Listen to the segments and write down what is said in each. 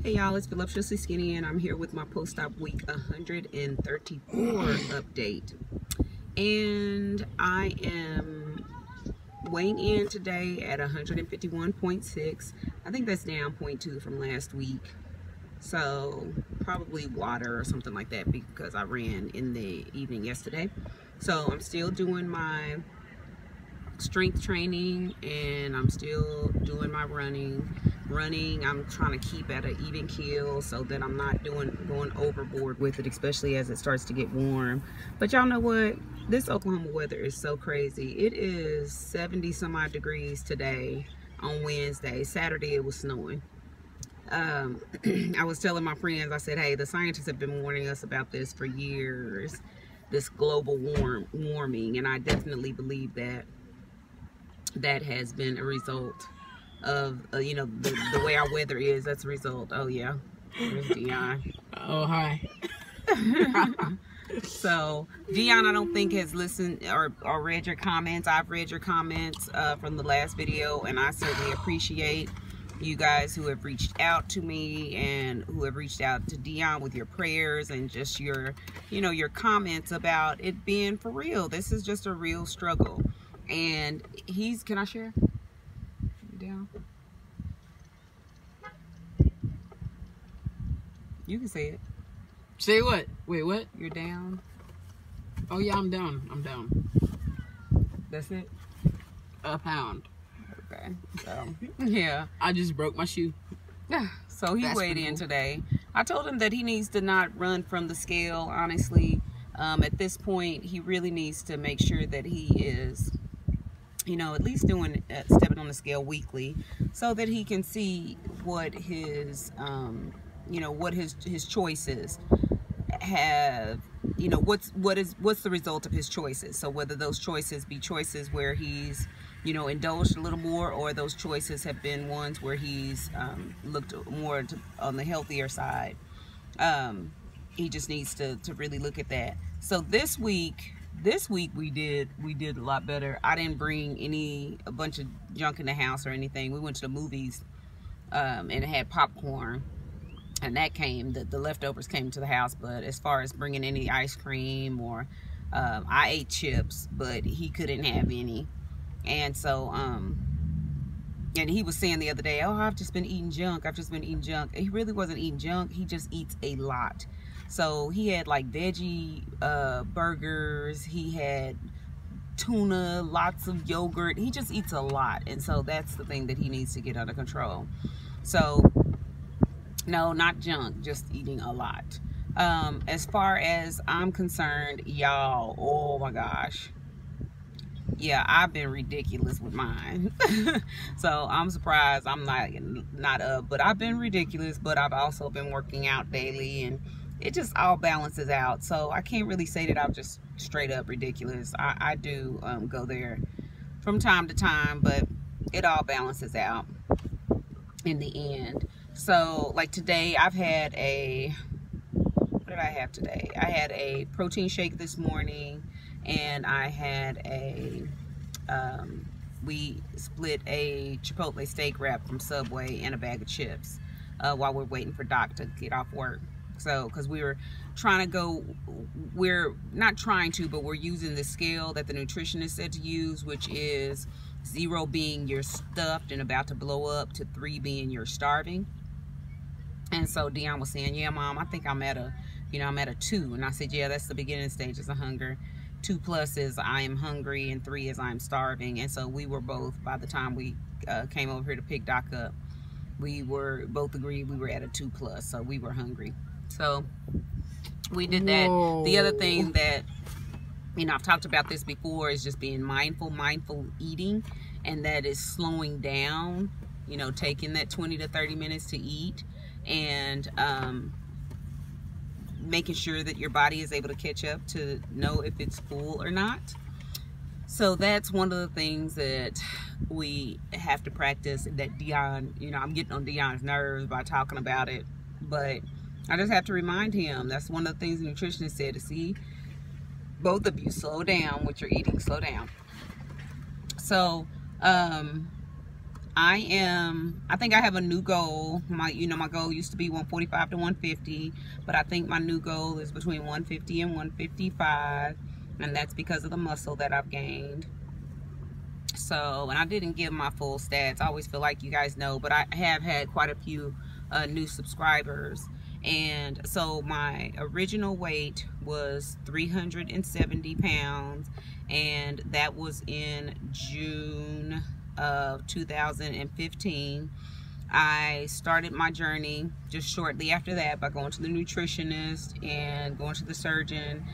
Hey y'all, it's Voluptuously Skinny and I'm here with my post-op week 134 update. And I am weighing in today at 151.6. I think that's down 0.2 from last week. So probably water or something like that because I ran in the evening yesterday. So I'm still doing my strength training and I'm still doing my running. I'm trying to keep at an even keel so that I'm not going overboard with it, especially as it starts to get warm. But y'all know what? This Oklahoma weather is so crazy. It is 70 some odd degrees today on Wednesday. Saturday it was snowing. I was telling my friends, I said, hey, the scientists have been warning us about this for years, this global warming, and I definitely believe that has been a result of you know, the way our weather is. That's a result. Oh yeah, there's Dion. Oh hi. So Dion, I don't think has listened or read your comments. I've read your comments from the last video, and I certainly appreciate you guys who have reached out to me and who have reached out to Dion with your prayers and just your, you know, your comments about it being for real. This is just a real struggle. And can I share? Down. You can say it. Say what? Wait, what? You're down. Oh yeah, I'm down. I'm down. That's it? A pound. Okay. So, yeah. I just broke my shoe. Yeah. So he weighed in today. I told him that he needs to not run from the scale, honestly. At this point, he really needs to make sure that he is, you know, at least stepping on the scale weekly so that he can see what his, you know, what his choices have, you know, what's the result of his choices. So whether those choices be choices where he's, you know, indulged a little more, or those choices have been ones where he's looked more on the healthier side. He just needs to really look at that. So this week we did a lot better. I didn't bring a bunch of junk in the house or anything. We went to the movies and it had popcorn, and that the leftovers came to the house. But as far as bringing any ice cream or I ate chips, but he couldn't have any. And so and he was saying the other day, oh, I've just been eating junk. He really wasn't eating junk. He just eats a lot. So he had like veggie burgers, he had tuna, lots of yogurt. He just eats a lot, and so that's the thing that he needs to get under control. So no, not junk, just eating a lot. As far as I'm concerned, y'all, oh my gosh, yeah, I've been ridiculous with mine. So I'm surprised I'm not up, but I've been ridiculous. But I've also been working out daily, and it just all balances out. So I can't really say that I'm just straight up ridiculous. I do go there from time to time, but it all balances out in the end. So like today, I've had what did I have today? I had a protein shake this morning, and I had we split a Chipotle steak wrap from Subway and a bag of chips while we're waiting for Doc to get off work. So, because we were trying to go, we're not trying to, but we're using the scale that the nutritionist said to use, which is 0 being you're stuffed and about to blow up to 3 being you're starving. And so Dion was saying, yeah, Mom, I think I'm at a 2. And I said, yeah, that's the beginning stages of hunger. 2+ is I am hungry, and 3 is I'm starving. And so we were both, by the time we came over here to pick Doc up, we were both agreed we were at a 2+, so we were hungry. So we did that. Whoa. The other thing that, you know, I've talked about this before, is just being mindful eating, and that is slowing down, you know, taking that 20 to 30 minutes to eat, and making sure that your body is able to catch up to know if it's full or not. So that's one of the things that we have to practice, that Dion, you know, I'm getting on Dion's nerves by talking about it, but I just have to remind him. That's one of the things the nutritionist said, to see both of you slow down with your eating, slow down. So I think I have a new goal. My goal used to be 145 to 150, but I think my new goal is between 150 and 155, and that's because of the muscle that I've gained. So, and I didn't give my full stats. I always feel like you guys know, but I have had quite a few new subscribers. And so my original weight was 370 pounds, and that was in June of 2015. I started my journey just shortly after that by going to the nutritionist and going to the surgeon.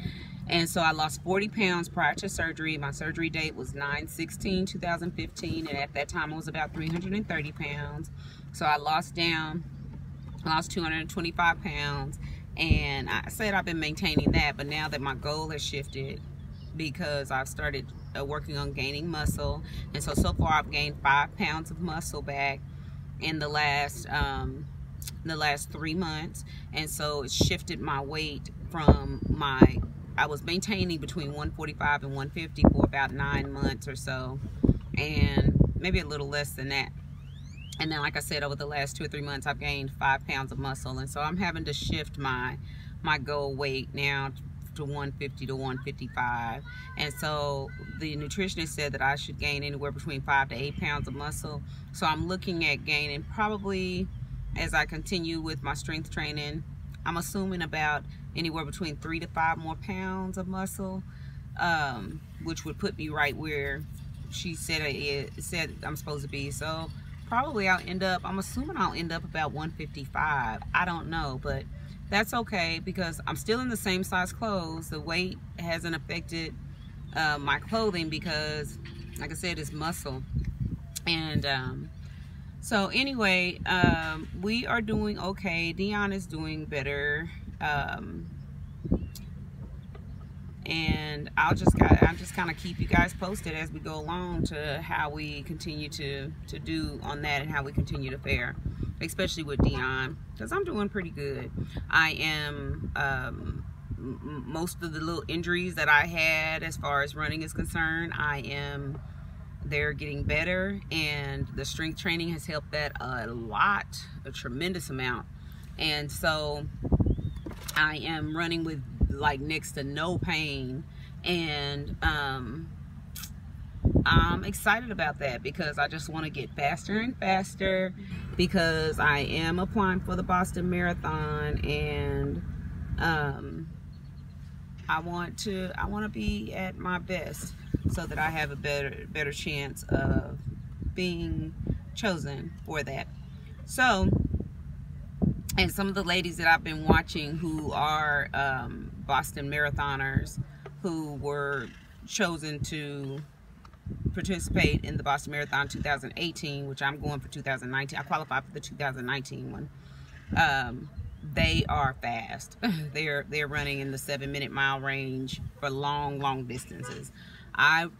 And so I lost 40 pounds prior to surgery. My surgery date was 9/16/2015, and at that time I was about 330 pounds. So I lost 225 pounds, and I said I've been maintaining that, but now that my goal has shifted because I've started working on gaining muscle, and so far I've gained 5 pounds of muscle back in the last 3 months, and so it's shifted my weight from I was maintaining between 145 and 150 for about 9 months or so, and maybe a little less than that. And then, like I said, over the last 2 or 3 months, I've gained 5 pounds of muscle, and so I'm having to shift my goal weight now to 150 to 155. And so the nutritionist said that I should gain anywhere between 5 to 8 pounds of muscle. So I'm looking at gaining, probably as I continue with my strength training, I'm assuming about anywhere between 3 to 5 more pounds of muscle, which would put me right where she said I'm supposed to be. So probably I'm assuming I'll end up about 155. I don't know, but that's okay because I'm still in the same size clothes. The weight hasn't affected my clothing because, like I said, it's muscle. And so anyway, we are doing okay. Dion is doing better. And I'll just kind of keep you guys posted as we go along to how we continue to do on that and how we continue to fare, especially with Dion, because I'm doing pretty good. I am most of the little injuries that I had as far as running is concerned, they're getting better, and the strength training has helped that a tremendous amount. And so I am running with like next to no pain, and I'm excited about that because I just want to get faster and faster, because I am applying for the Boston Marathon, and I want to be at my best so that I have a better chance of being chosen for that. So, and some of the ladies that I've been watching who are Boston Marathoners who were chosen to participate in the Boston Marathon 2018, which I'm going for 2019. I qualified for the 2019 one. They are fast. They're running in the 7-minute mile range for long distances. I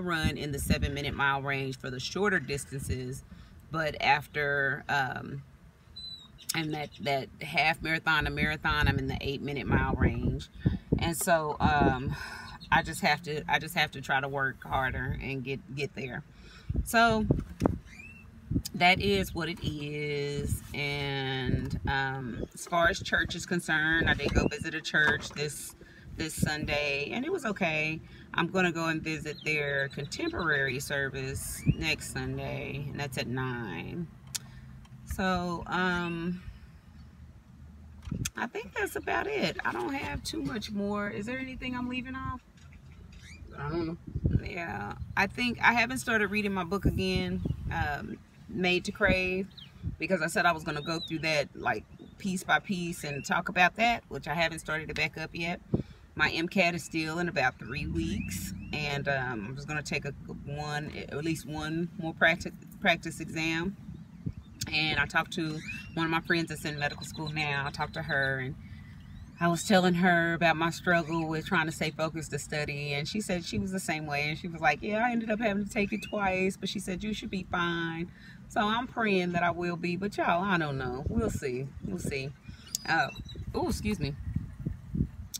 run in the 7-minute mile range for the shorter distances, but after and that half marathon to marathon, I'm in the 8-minute mile range. And so I just have to try to work harder and get there. So that is what it is. And as far as church is concerned, I did go visit a church this Sunday, and it was okay. I'm gonna go and visit their contemporary service next Sunday, and that's at 9. So I think that's about it. I don't have too much more. Is there anything I'm leaving off? I don't know. Yeah, I think I haven't started reading my book again, Made to Crave, because I said I was going to go through that like piece by piece and talk about that, which I haven't started to back up yet. My MCAT is still in about 3 weeks, and I'm just going to take at least one more practice exam. And I talked to one of my friends that's in medical school now. I talked to her, and I was telling her about my struggle with trying to stay focused to study, and she said she was the same way, and she was like, yeah, I ended up having to take it twice, but she said you should be fine. So I'm praying that I will be, but y'all, I don't know. We'll see. Oh, excuse me.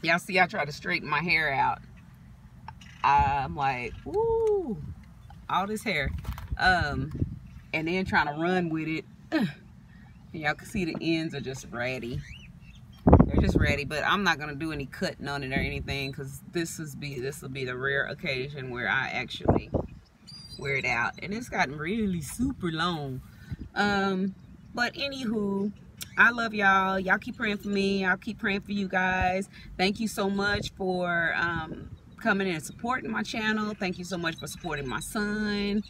Y'all see I try to straighten my hair out. I'm like, ooh, all this hair. and then trying to run with it. Y'all can see the ends are just ratty. They're just ratty, but I'm not gonna do any cutting on it or anything, because this will be the rare occasion where I actually wear it out. And it's gotten really super long. But anywho, I love y'all. Y'all keep praying for me. I'll keep praying for you guys. Thank you so much for coming in and supporting my channel. Thank you so much for supporting my son,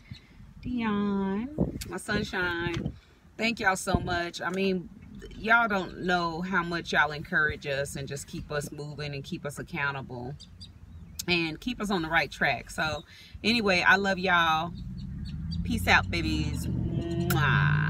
Dion, my sunshine. Thank y'all so much. I mean, y'all don't know how much y'all encourage us and just keep us moving and keep us accountable and keep us on the right track. So anyway, I love y'all. Peace out, babies. Mwah.